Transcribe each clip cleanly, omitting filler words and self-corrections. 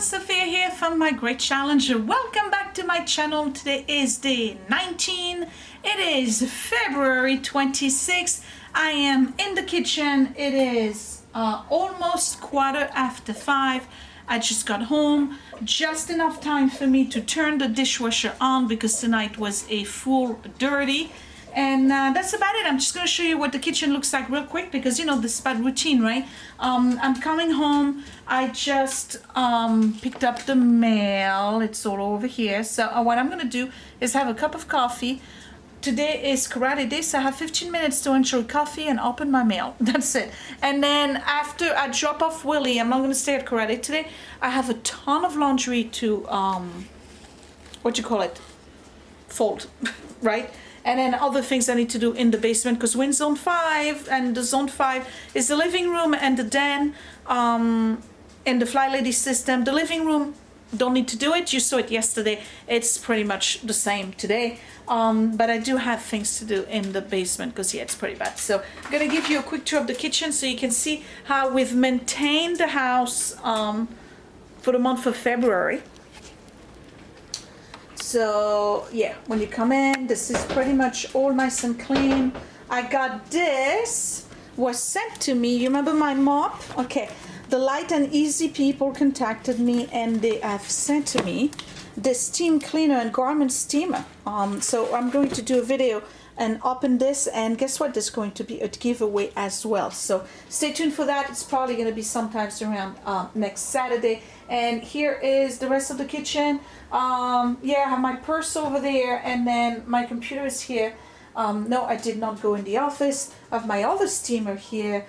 Sophia here from My Great Challenge. Welcome back to my channel. Today is day 19. It is February 26th. I am in the kitchen. It is almost 5:15. I just got home. Just enough time for me to turn the dishwasher on because tonight was a full dirty. And that's about it. I'm just going to show you what the kitchen looks like real quick because, you know, this is about routine, right? I'm coming home. I just picked up the mail. It's all over here. So what I'm going to do is have a cup of coffee. Today is karate day, so I have 15 minutes to enjoy coffee and open my mail. That's it. And then after I drop off Willie, I'm not going to stay at karate today. I have a ton of laundry to, fold, right? And then other things I need to do in the basement because we're in zone 5, and the zone 5 is the living room and the den in the FlyLady system. The living room, don't need to do it. You saw it yesterday. It's pretty much the same today. But I do have things to do in the basement because, yeah, it's pretty bad. So I'm going to give you a quick tour of the kitchen so you can see how we've maintained the house for the month of February. So yeah, when you come in, this is pretty much all nice and clean. I got this, was sent to me. You remember my mop? Okay, the Light and Easy people contacted me and they have sent to me this steam cleaner and garment steamer. So I'm going to do a video and open this, and guess what? There's going to be a giveaway as well. So stay tuned for that. It's probably going to be sometimes around next Saturday. And here is the rest of the kitchen. Yeah, I have my purse over there, and then my computer is here. No, I did not go in the office. I have my other steamer here.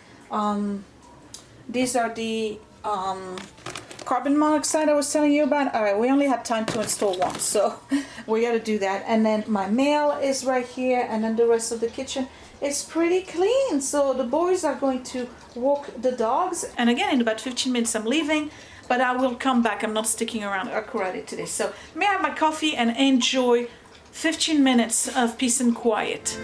These are the carbon monoxide I was telling you about. All right, we only have time to install one, so we got to do that. And then my mail is right here, and then the rest of the kitchen is pretty clean. So the boys are going to walk the dogs, and again in about 15 minutes I'm leaving, but I will come back. I'm not sticking around at karate today. So may I have my coffee and enjoy 15 minutes of peace and quiet.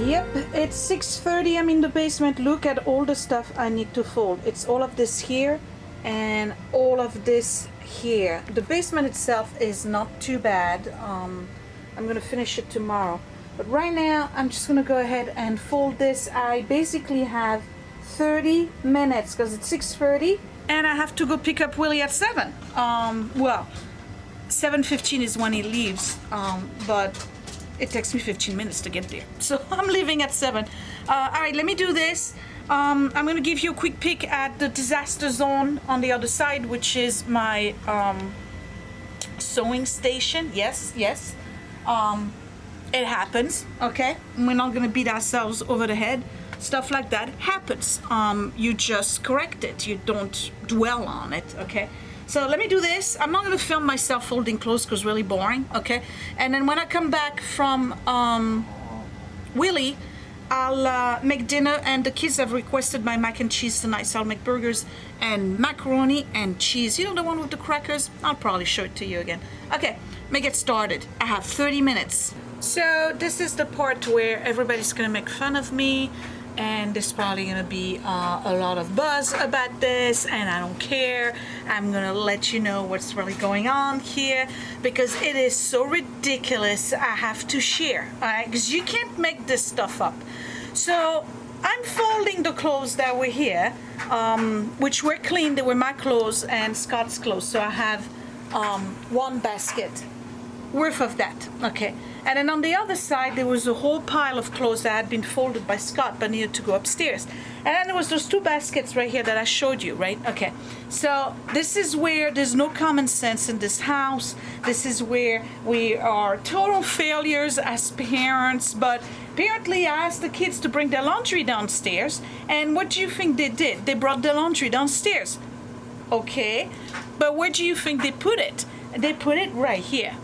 Yep, it's 6:30. I'm in the basement. Look at all the stuff I need to fold. It's all of this here and all of this here. The basement itself is not too bad. I'm gonna finish it tomorrow, but right now I'm just gonna go ahead and fold this. I basically have 30 minutes because it's 6:30 and I have to go pick up Willie at 7. Well, 7:15 is when he leaves, but it takes me 15 minutes to get there. So I'm leaving at 7. All right, let me do this. I'm going to give you a quick peek at the disaster zone on the other side, which is my sewing station. Yes. It happens, okay? We're not going to beat ourselves over the head. Stuff like that happens. You just correct it. You don't dwell on it, okay? So let me do this. I'm not going to film myself folding clothes because it's really boring, okay? And then when I come back from Willie, I'll make dinner, and the kids have requested my mac and cheese tonight, so I'll make burgers and macaroni and cheese. You know, the one with the crackers? I'll probably show it to you again. Okay, let me get started. I have 30 minutes. So this is the part where everybody's going to make fun of me, and there's probably gonna be a lot of buzz about this, and I don't care. I'm gonna let you know what's really going on here because it is so ridiculous. I have to share, all right? Because you can't make this stuff up. So I'm folding the clothes that were here, which were clean. They were my clothes and Scott's clothes. So I have one basket worth of that, okay? And then on the other side, there was a whole pile of clothes that had been folded by Scott but needed to go upstairs. And then there was those 2 baskets right here that I showed you, right? Okay, so this is where there's no common sense in this house. This is where we are total failures as parents, but apparently I asked the kids to bring their laundry downstairs, and what do you think they did? They brought their laundry downstairs. Okay, but where do you think they put it? They put it right here.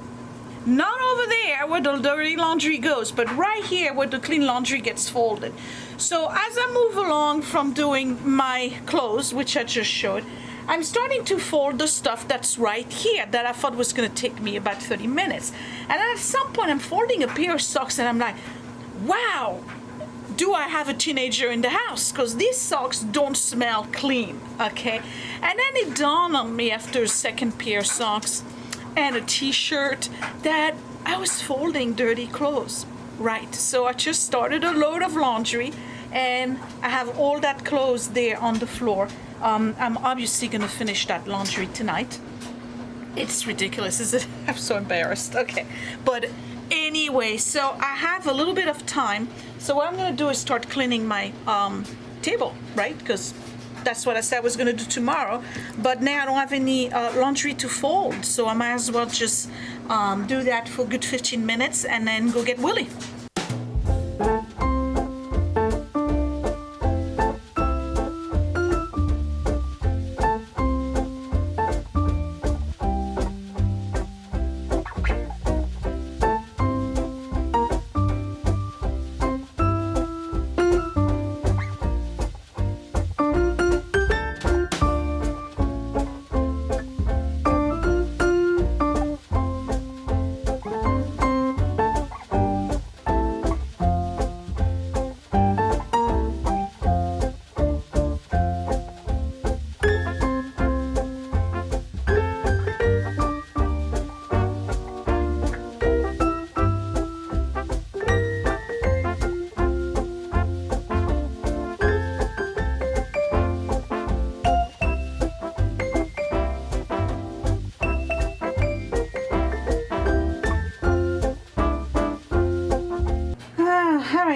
Not over there where the dirty laundry goes, but right here where the clean laundry gets folded. So as I move along from doing my clothes, which I just showed, I'm starting to fold the stuff that's right here that I thought was going to take me about 30 minutes. And then at some point I'm folding a pair of socks and I'm like, wow, do I have a teenager in the house? Because these socks don't smell clean, okay? And then it dawned on me after a second pair of socks and a t-shirt that I was folding dirty clothes, right? So I just started a load of laundry and I have all that clothes there on the floor. I'm obviously gonna finish that laundry tonight. It's ridiculous, isn't it? I'm so embarrassed, okay. But anyway, so I have a little bit of time. So what I'm gonna do is start cleaning my table, right? Because that's what I said I was gonna do tomorrow. But now I don't have any laundry to fold. So I might as well just do that for a good 15 minutes and then go get Willie.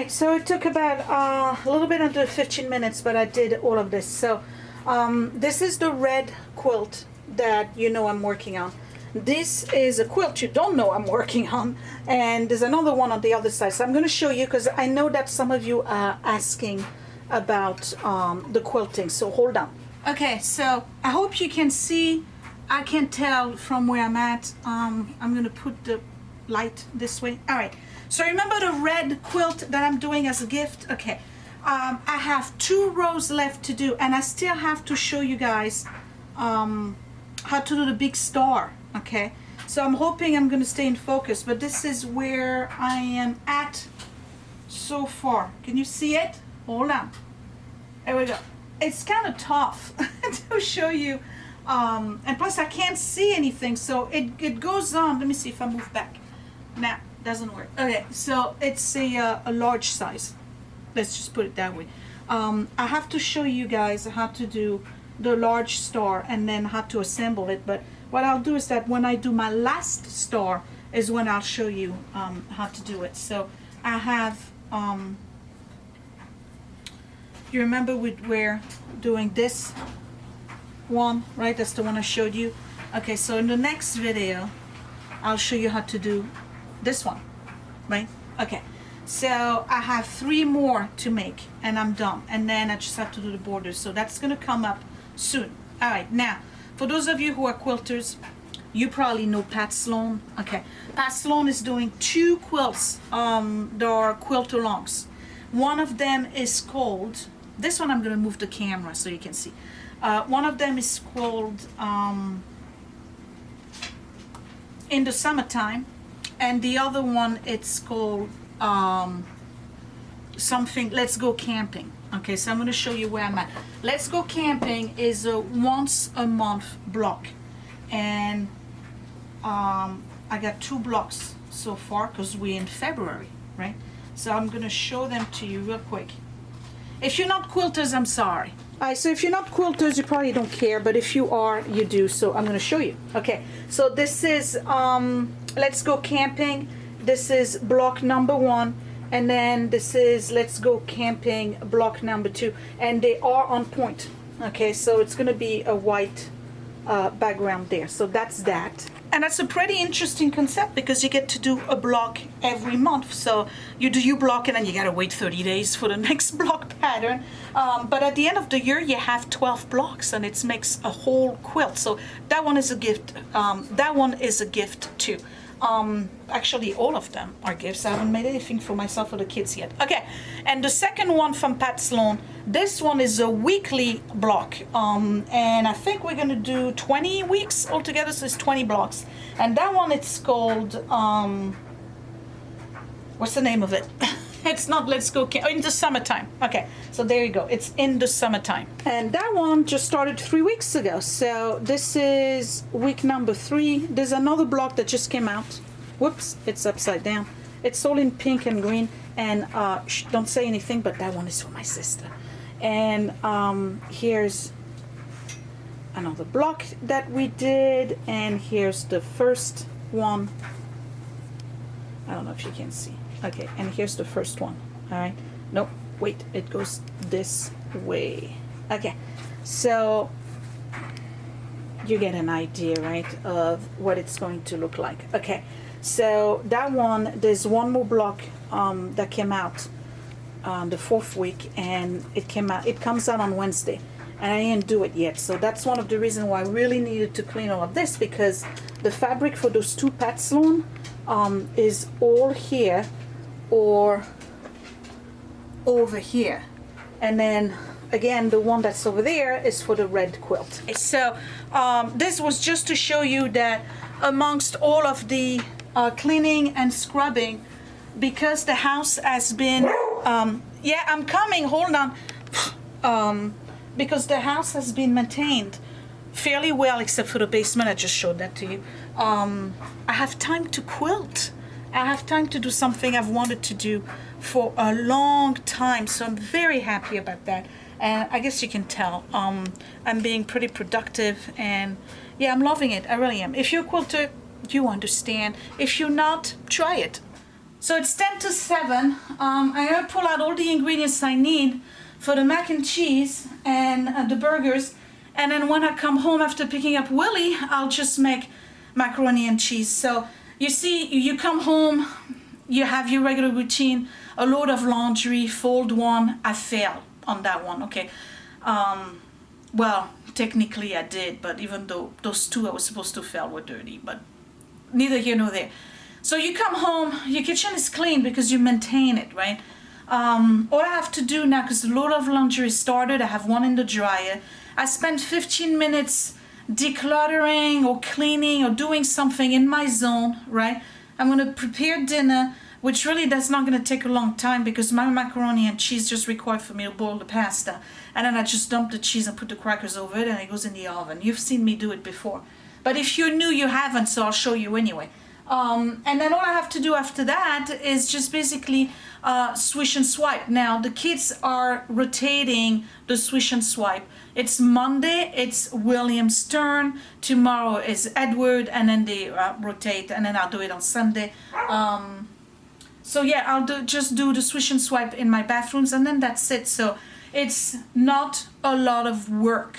So it took about a little bit under 15 minutes, but I did all of this. So this is the red quilt that you know I'm working on. This is a quilt you don't know I'm working on, and there's another one on the other side. So I'm going to show you because I know that some of you are asking about the quilting. So hold on. Okay, so I hope you can see. I can tell from where I'm at. I'm going to put the light this way. All right. So remember the red quilt that I'm doing as a gift? Okay. I have 2 rows left to do, and I still have to show you guys how to do the big star. Okay. So I'm hoping I'm going to stay in focus, but this is where I am at so far. Can you see it? Hold on. There we go. It's kind of tough to show you. And plus I can't see anything, so it goes on. Let me see if I move back. Now. Doesn't work. Okay, so it's a large size. Let's just put it that way. I have to show you guys how to do the large star and then how to assemble it. But what I'll do is that when I do my last star is when I'll show you how to do it. So I have, you remember we're doing this one, right? That's the one I showed you. Okay, so in the next video, I'll show you how to do this one, right? Okay, so I have 3 more to make and I'm done, and then I just have to do the borders, so that's gonna come up soon. All right, now for those of you who are quilters, you probably know Pat Sloan. Okay, Pat Sloan is doing 2 quilts. There are quilt alongs. One of them is called, this one I'm gonna move the camera so you can see. One of them is called In the Summertime, and the other one, it's called something, Let's Go Camping. Okay, so I'm going to show you where I'm at. Let's Go Camping is a once a month block, and I got 2 blocks so far because we're in February, right? So I'm going to show them to you real quick. If you're not quilters, I'm sorry. All right, so if you're not quilters, you probably don't care, but if you are, you do, so I'm going to show you. Okay, so this is Let's Go Camping. This is block number 1, and then this is Let's Go Camping block number 2, and they are on point. Okay, so it's going to be a white background there, so that's that. And that's a pretty interesting concept because you get to do a block every month. So you do your block and then you gotta wait 30 days for the next block pattern. But at the end of the year, you have 12 blocks and it makes a whole quilt. So that one is a gift. That one is a gift too. Actually, all of them are gifts. I haven't made anything for myself or the kids yet. Okay, and the second one from Pat Sloan. This one is a weekly block, and I think we're gonna do 20 weeks altogether, so it's 20 blocks. And that one, it's called, what's the name of it? It's not Let's Go in the Summertime. Okay, so there you go. It's in the summertime. And that one just started 3 weeks ago. So this is week number 3. There's another block that just came out. Whoops, it's upside down. It's all in pink and green. And don't say anything, but that one is for my sister. And here's another block that we did. And here's the first one. I don't know if you can see. Okay, and here's the first one. All right. Nope. Wait, it goes this way. Okay, so you get an idea, right, of what it's going to look like. Okay, so that one, there's one more block that came out the 4th week, and it comes out on Wednesday, and I didn't do it yet. So that's one of the reasons why I really needed to clean all of this, because the fabric for those 2 Pat Sloan is all here or over here, and then again the one that's over there is for the red quilt. So this was just to show you that amongst all of the cleaning and scrubbing, because the house has been yeah, I'm coming, hold on, because the house has been maintained fairly well, except for the basement. I just showed that to you. I have time to quilt. I have time to do something I've wanted to do for a long time, so I'm very happy about that. And I guess you can tell I'm being pretty productive, and yeah, I'm loving it. I really am. If you're a quilter, you understand. If you're not, try it. So it's 10 to 7. I'm gonna pull out all the ingredients I need for the mac and cheese and the burgers, and then when I come home after picking up Willie, I'll just make macaroni and cheese. So you see, you come home, you have your regular routine, a load of laundry, fold one. I failed on that one, okay. Well, technically I did, but even though those 2 I was supposed to fail were dirty, but neither here nor there. So you come home, your kitchen is clean because you maintain it, right? All I have to do now, because the load of laundry is started, I have one in the dryer. I spend 15 minutes decluttering or cleaning or doing something in my zone, right? I'm gonna prepare dinner, which really that's not gonna take a long time, because my macaroni and cheese just require for me to boil the pasta, and then I just dump the cheese and put the crackers over it, and it goes in the oven. You've seen me do it before, but if you're new, you haven't, so I'll show you anyway. And then all I have to do after that is just basically swish and swipe. Now the kids are rotating the swish and swipe. It's Monday, it's William's turn. Tomorrow is Edward, and then they rotate, and then I'll do it on Sunday. So yeah, I'll just do the swish and swipe in my bathrooms, and then that's it. So it's not a lot of work.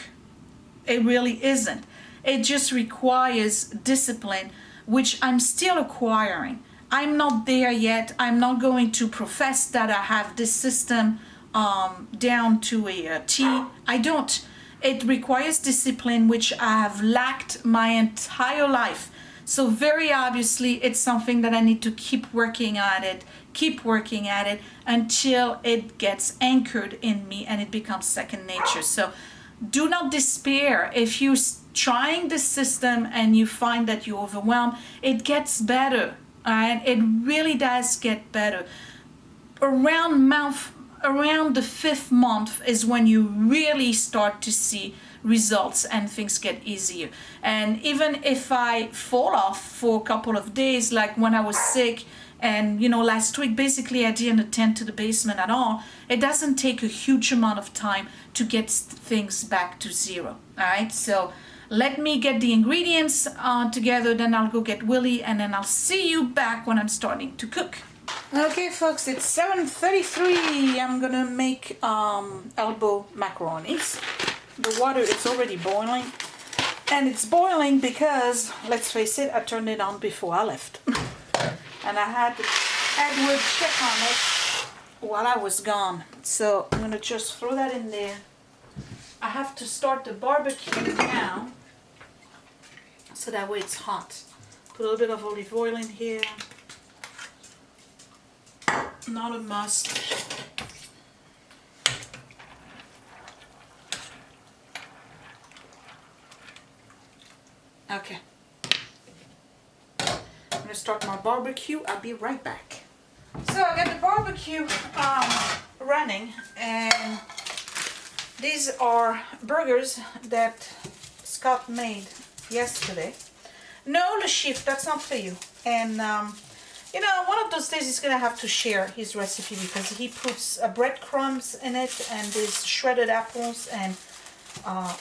It really isn't. It just requires discipline, which I'm still acquiring. I'm not there yet. I'm not going to profess that I have this system down to a T. I don't. It requires discipline, which I have lacked my entire life. So very obviously, it's something that I need to keep working at it until it gets anchored in me and it becomes second nature. So do not despair. If you're trying this system and you find that you're overwhelmed, it gets better. All right? It really does get better. Around the 5th month is when you really start to see results and things get easier. And even if I fall off for a couple of days, like when I was sick, and last week basically I didn't attend to the basement at all, it doesn't take a huge amount of time to get things back to 0. All right, so let me get the ingredients together, then I'll go get Willie, and then I'll see you back when I'm starting to cook. Okay folks, it's 7:33. I'm gonna make elbow macaronis. The water is already boiling, and it's boiling because, let's face it, I turned it on before I left. And I had Edward check on it while I was gone. So I'm gonna just throw that in there. I have to start the barbecue now, so that way it's hot. Put a little bit of olive oil in here. Not a must. Okay. I'm gonna start my barbecue. I'll be right back. So I got the barbecue running, and these are burgers that Scott made yesterday. No, Le Chiffre, that's not for you. And you know, one of those days he's gonna have to share his recipe because he puts breadcrumbs in it, and there's shredded apples and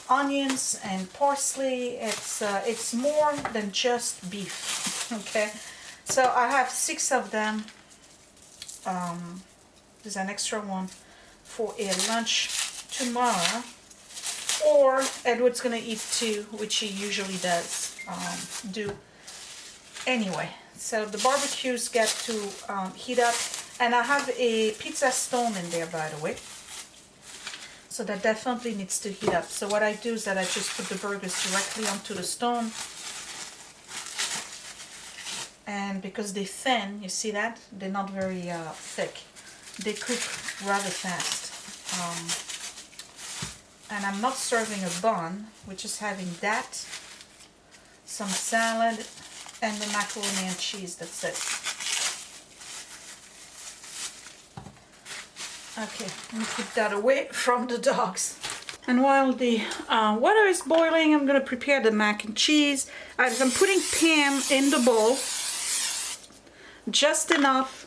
onions and parsley. It's more than just beef. Okay, so I have 6 of them. There's an extra one for a lunch tomorrow, or Edward's gonna eat 2, which he usually does do anyway. So the barbecues get to heat up, and I have a pizza stone in there, by the way. So that definitely needs to heat up. So what I do is that I just put the burgers directly onto the stone. And because they're thin, you see that? They're not very thick. They cook rather fast. And I'm not serving a bun. We're just having that, some salad, and the macaroni and cheese. That's it. Okay, let me put that away from the dogs. And while the water is boiling, I'm going to prepare the mac and cheese. I'm putting Pam in the bowl, just enough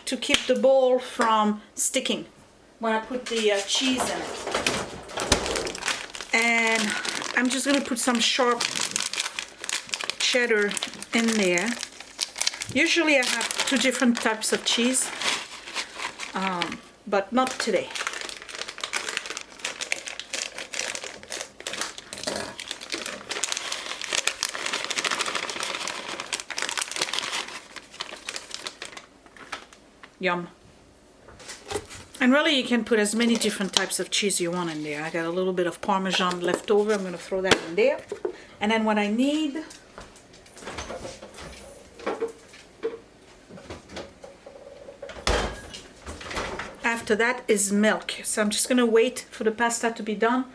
to keep the bowl from sticking when I put the cheese in it. And I'm just going to put some sharp cheddar in there. Usually I have 2 different types of cheese, but not today. Yum. And really you can put as many different types of cheese you want in there. I got a little bit of Parmesan left over. I'm going to throw that in there. And then what I need, after that, is milk. So I'm just going to wait for the pasta to be done.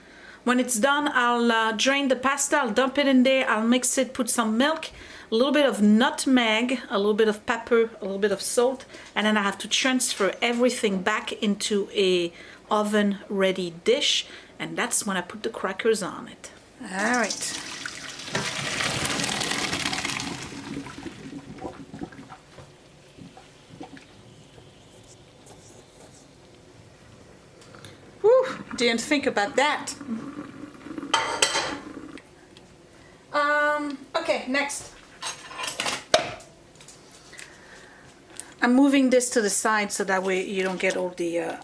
When it's done, I'll drain the pasta, I'll dump it in there, I'll mix it, put some milk, a little bit of nutmeg, a little bit of pepper, a little bit of salt, and then I have to transfer everything back into a oven ready dish, and that's when I put the crackers on it. All right. Whew, didn't think about that. Okay, next. I'm moving this to the side so that way you don't get all the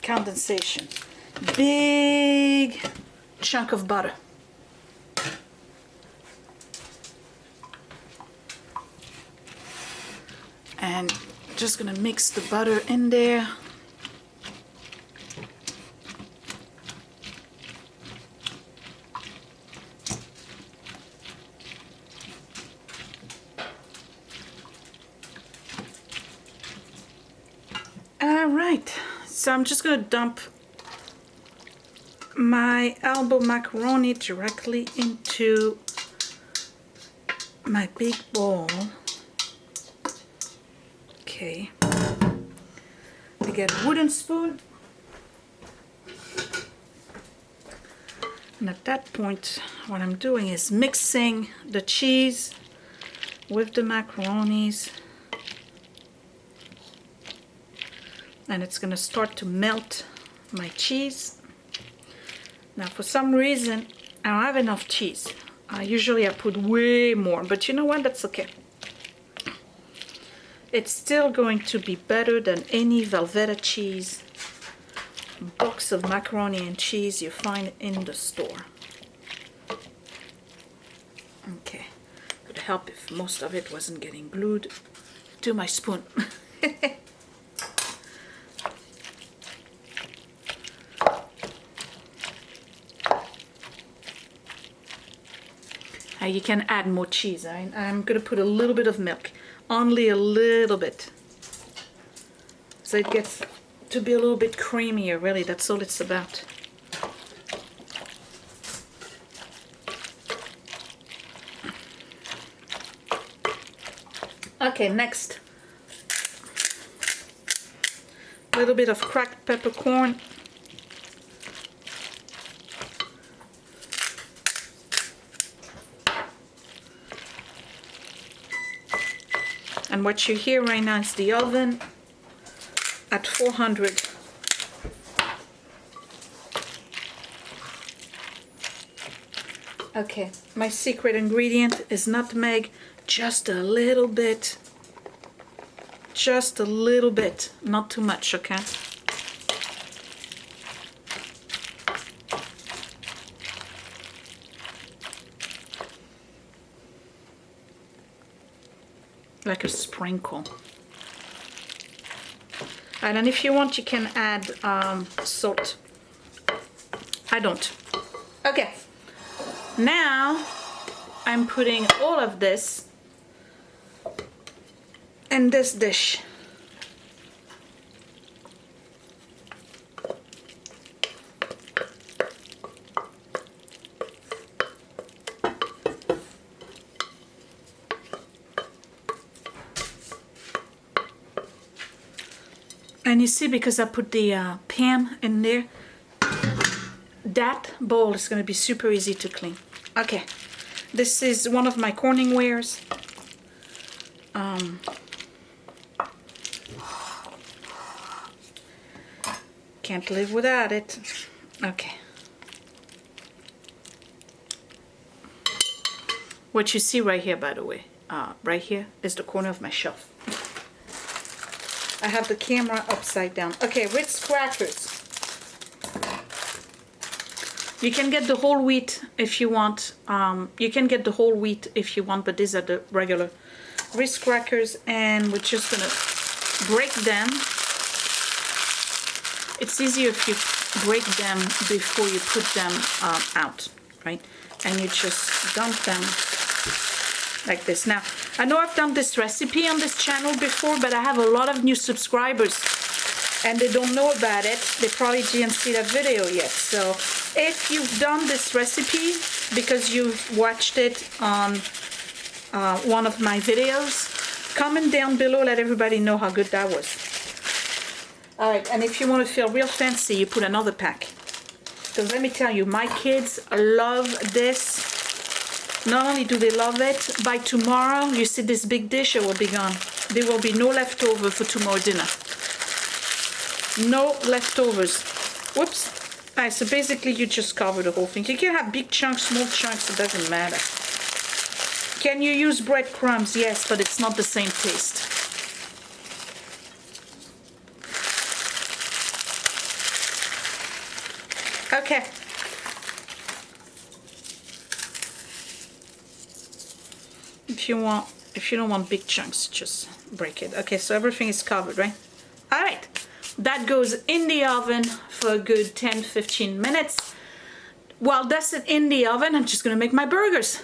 condensation. Big chunk of butter. And just gonna mix the butter in there. Alright, so I'm just going to dump my elbow macaroni directly into my big bowl. Okay, I get a wooden spoon, and at that point what I'm doing is mixing the cheese with the macaronis. And it's going to start to melt my cheese. Now for some reason I don't have enough cheese. Usually I put way more, but you know what, that's okay. It's still going to be better than any Velveeta cheese box of macaroni and cheese you find in the store. Okay, it would help if most of it wasn't getting glued to my spoon. I You can add more cheese. I'm gonna put a little bit of milk, only a little bit, so it gets to be a little bit creamier. Really, that's all it's about. Okay, next, a little bit of cracked peppercorn. And what you hear right now is the oven at 400. Okay, my secret ingredient is nutmeg, just a little bit. Just a little bit, not too much, okay? Like a sprinkle. And then if you want, you can add salt. I don't. Okay. Now I'm putting all of this in this dish. And you see, because I put the pan in there, that bowl is going to be super easy to clean. Okay, this is one of my Corningwares. Can't live without it. Okay. What you see right here, by the way, right here is the corner of my shelf. I have the camera upside down. Okay, Ritz crackers. You can get the whole wheat if you want. You can get the whole wheat if you want, but these are the regular Ritz crackers, and we're just gonna break them. It's easier if you break them before you put them out, right? And you just dump them like this. Now, I know I've done this recipe on this channel before, but I have a lot of new subscribers and they don't know about it. They probably didn't see that video yet. So if you've done this recipe because you've watched it on one of my videos, comment down below, let everybody know how good that was. All right, and if you want to feel real fancy, you put another pack. Because let me tell you, my kids love this. Not only do they love it, by tomorrow, you see this big dish, it will be gone. There will be no leftover for tomorrow dinner. No leftovers. Whoops. All right, so basically you just cover the whole thing. You can have big chunks, small chunks, it doesn't matter. Can you use breadcrumbs? Yes, but it's not the same taste. Okay. If you don't want big chunks, just break it. Okay, so everything is covered, right? All right, that goes in the oven for a good 10-15 minutes. While that's in the oven, I'm just gonna make my burgers.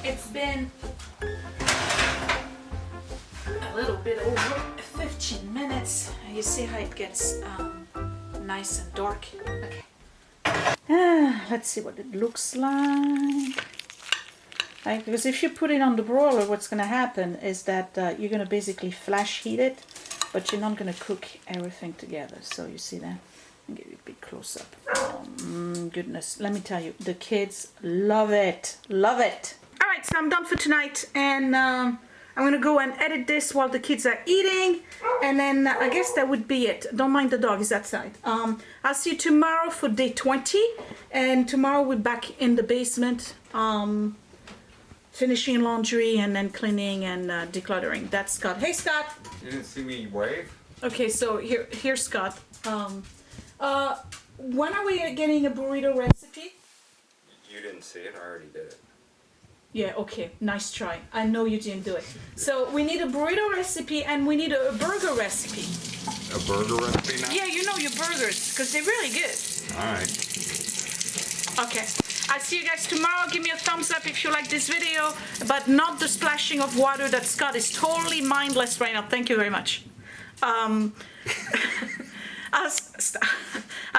It's been a little bit over 15 minutes. You see how it gets nice and dark. Okay. Let's see what it looks like. Because if you put it on the broiler, what's going to happen is that you're going to basically flash heat it, but you're not going to cook everything together. So you see that? I'll give you a big close up. Oh, goodness. Let me tell you, the kids love it. Love it. Alright, so I'm done for tonight, and I'm gonna go and edit this while the kids are eating, and then I guess that would be it. Don't mind the dog, is outside. I'll see you tomorrow for day 20, and tomorrow we're back in the basement, finishing laundry and then cleaning and decluttering. That's Scott. Hey, Scott. You didn't see me wave? Okay, so here's Scott. When are we getting a burrito recipe? You didn't see it. I already did it. Yeah, okay, nice try. I know you didn't do it. So we need a burrito recipe and we need a burger recipe. A burger recipe now? Yeah, you know your burgers, because they're really good. Alright. Okay, I'll see you guys tomorrow. Give me a thumbs up if you like this video, but not the splashing of water that Scott is totally mindless right now. Thank you very much. I'll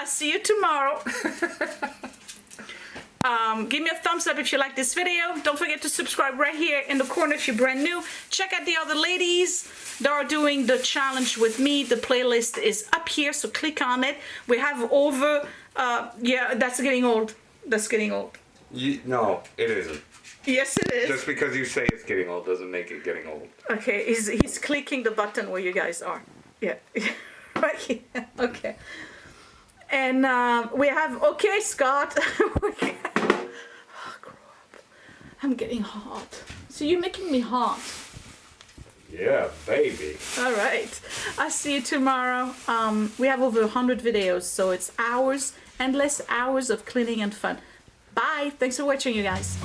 see you tomorrow. Give me a thumbs up if you like this video. Don't forget to subscribe right here in the corner if you're brand new. Check out the other ladies that are doing the challenge with me. The playlist is up here, so click on it. We have over, yeah, that's getting old. That's getting old. No, it isn't. Yes, it is. Just because you say it's getting old doesn't make it getting old. Okay, he's clicking the button where you guys are. Yeah, right here. Okay. And we have, okay, Scott. I'm getting hot. So you're making me hot. Yeah, baby. All right. I'll see you tomorrow. We have over 100 videos, so it's hours, endless hours of cleaning and fun. Bye. Thanks for watching, you guys.